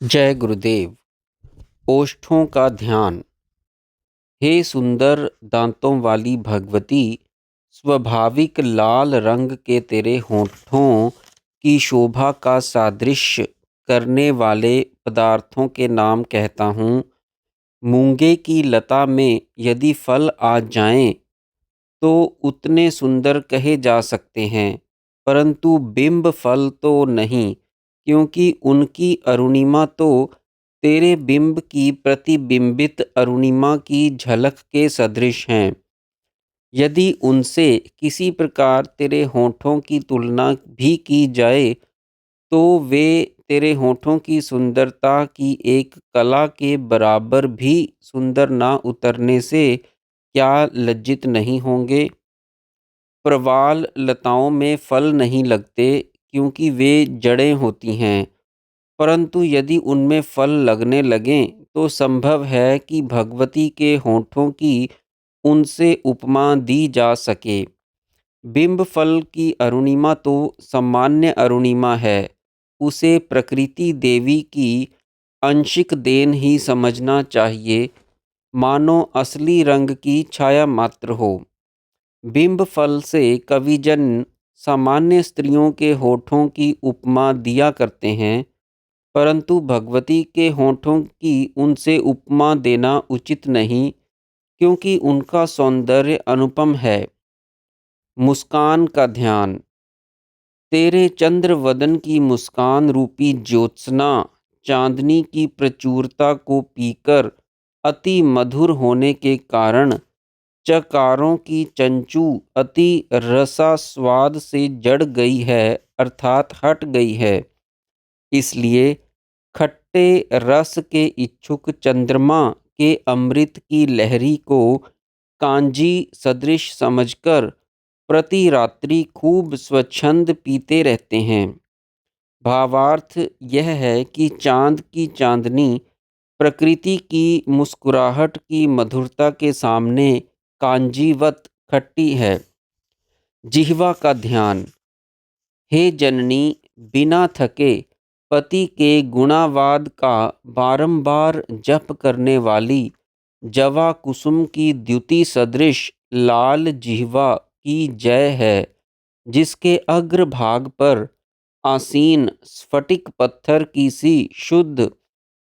जय गुरुदेव। ओष्ठों का ध्यान। हे सुंदर दांतों वाली भगवती, स्वाभाविक लाल रंग के तेरे होठों की शोभा का सादृश्य करने वाले पदार्थों के नाम कहता हूँ। मूंगे की लता में यदि फल आ जाएं तो उतने सुंदर कहे जा सकते हैं, परंतु बिंब फल तो नहीं, क्योंकि उनकी अरुणिमा तो तेरे बिंब की प्रतिबिंबित अरुणिमा की झलक के सदृश हैं। यदि उनसे किसी प्रकार तेरे होठों की तुलना भी की जाए तो वे तेरे होठों की सुंदरता की एक कला के बराबर भी सुंदर ना उतरने से क्या लज्जित नहीं होंगे। प्रवाल लताओं में फल नहीं लगते, क्योंकि वे जड़ें होती हैं, परंतु यदि उनमें फल लगने लगें तो संभव है कि भगवती के होठों की उनसे उपमा दी जा सके। बिंब फल की अरुणिमा तो सामान्य अरुणिमा है, उसे प्रकृति देवी की आंशिक देन ही समझना चाहिए, मानो असली रंग की छाया मात्र हो। बिंब फल से कविजन सामान्य स्त्रियों के होठों की उपमा दिया करते हैं, परंतु भगवती के होठों की उनसे उपमा देना उचित नहीं, क्योंकि उनका सौंदर्य अनुपम है। मुस्कान का ध्यान। तेरे चंद्र वदन की मुस्कान रूपी ज्योत्सना चांदनी की प्रचुरता को पीकर अति मधुर होने के कारण चकारों की चंचू अति रसास्वाद से जड़ गई है, अर्थात हट गई है। इसलिए खट्टे रस के इच्छुक चंद्रमा के अमृत की लहरी को कांजी सदृश समझकर प्रति रात्रि खूब स्वच्छंद पीते रहते हैं। भावार्थ यह है कि चांद की चांदनी प्रकृति की मुस्कुराहट की मधुरता के सामने कांजीवत खट्टी है। जिह्वा का ध्यान। हे जननी, बिना थके पति के गुणावाद का बारंबार जप करने वाली जवा कुसुम की द्युति सदृश लाल जिह्वा की जय है, जिसके अग्रभाग पर आसीन स्फटिक पत्थर की सी शुद्ध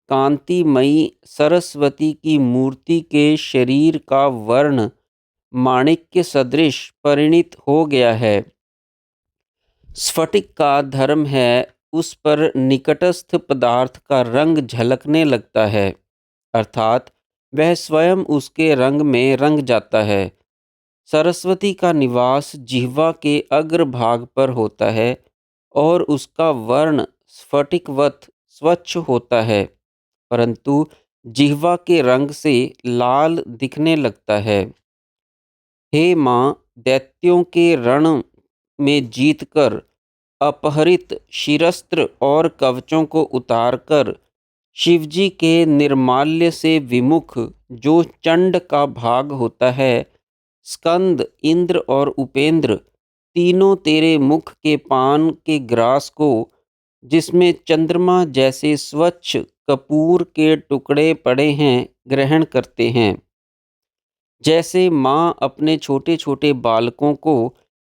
कांतिमयी सरस्वती की मूर्ति के शरीर का वर्ण माणिक्य सदृश परिणित हो गया है। स्फटिक का धर्म है उस पर निकटस्थ पदार्थ का रंग झलकने लगता है, अर्थात वह स्वयं उसके रंग में रंग जाता है। सरस्वती का निवास जिह्वा के अग्रभाग पर होता है और उसका वर्ण स्फटिकवत स्वच्छ होता है, परंतु जिह्वा के रंग से लाल दिखने लगता है। हे माँ, दैत्यों के रण में जीतकर अपहरित शिरस्त्र और कवचों को उतारकर शिवजी के निर्माल्य से विमुख जो चंड का भाग होता है, स्कंद, इंद्र और उपेंद्र तीनों तेरे मुख के पान के ग्रास को, जिसमें चंद्रमा जैसे स्वच्छ कपूर के टुकड़े पड़े हैं, ग्रहण करते हैं। जैसे माँ अपने छोटे छोटे बालकों को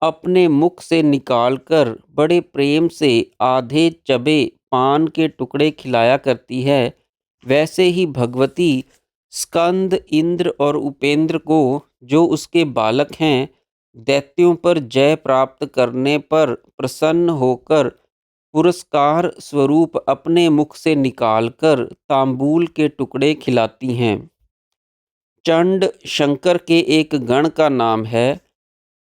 अपने मुख से निकालकर बड़े प्रेम से आधे चबे पान के टुकड़े खिलाया करती है, वैसे ही भगवती स्कंद, इंद्र और उपेंद्र को, जो उसके बालक हैं, दैत्यों पर जय प्राप्त करने पर प्रसन्न होकर पुरस्कार स्वरूप अपने मुख से निकालकर तांबूल के टुकड़े खिलाती हैं। चंड शंकर के एक गण का नाम है।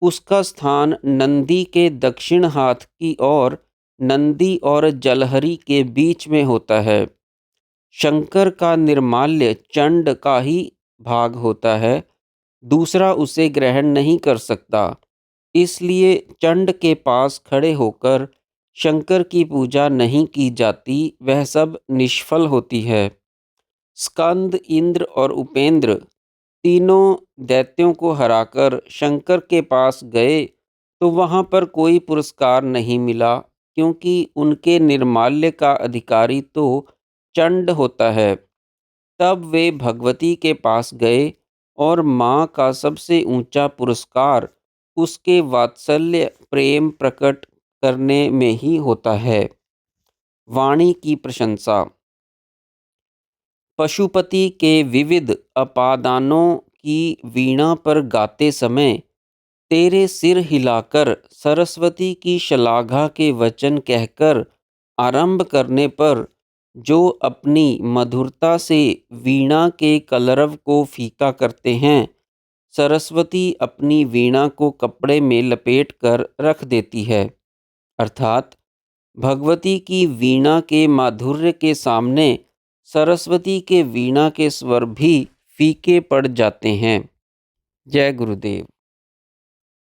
उसका स्थान नंदी के दक्षिण हाथ की ओर नंदी और जलहरी के बीच में होता है। शंकर का निर्माल्य चंड का ही भाग होता है, दूसरा उसे ग्रहण नहीं कर सकता। इसलिए चंड के पास खड़े होकर शंकर की पूजा नहीं की जाती, वह सब निष्फल होती है। स्कंद, इंद्र और उपेंद्र तीनों दैत्यों को हराकर शंकर के पास गए तो वहाँ पर कोई पुरस्कार नहीं मिला, क्योंकि उनके निर्माल्य का अधिकारी तो चंड होता है। तब वे भगवती के पास गए और माँ का सबसे ऊंचा पुरस्कार उसके वात्सल्य प्रेम प्रकट करने में ही होता है। वाणी की प्रशंसा। पशुपति के विविध अपादानों की वीणा पर गाते समय तेरे सिर हिलाकर सरस्वती की श्लाघा के वचन कहकर आरंभ करने पर जो अपनी मधुरता से वीणा के कलरव को फीका करते हैं, सरस्वती अपनी वीणा को कपड़े में लपेट कर रख देती है। अर्थात भगवती की वीणा के माधुर्य के सामने सरस्वती के वीणा के स्वर भी फीके पड़ जाते हैं। जय गुरुदेव।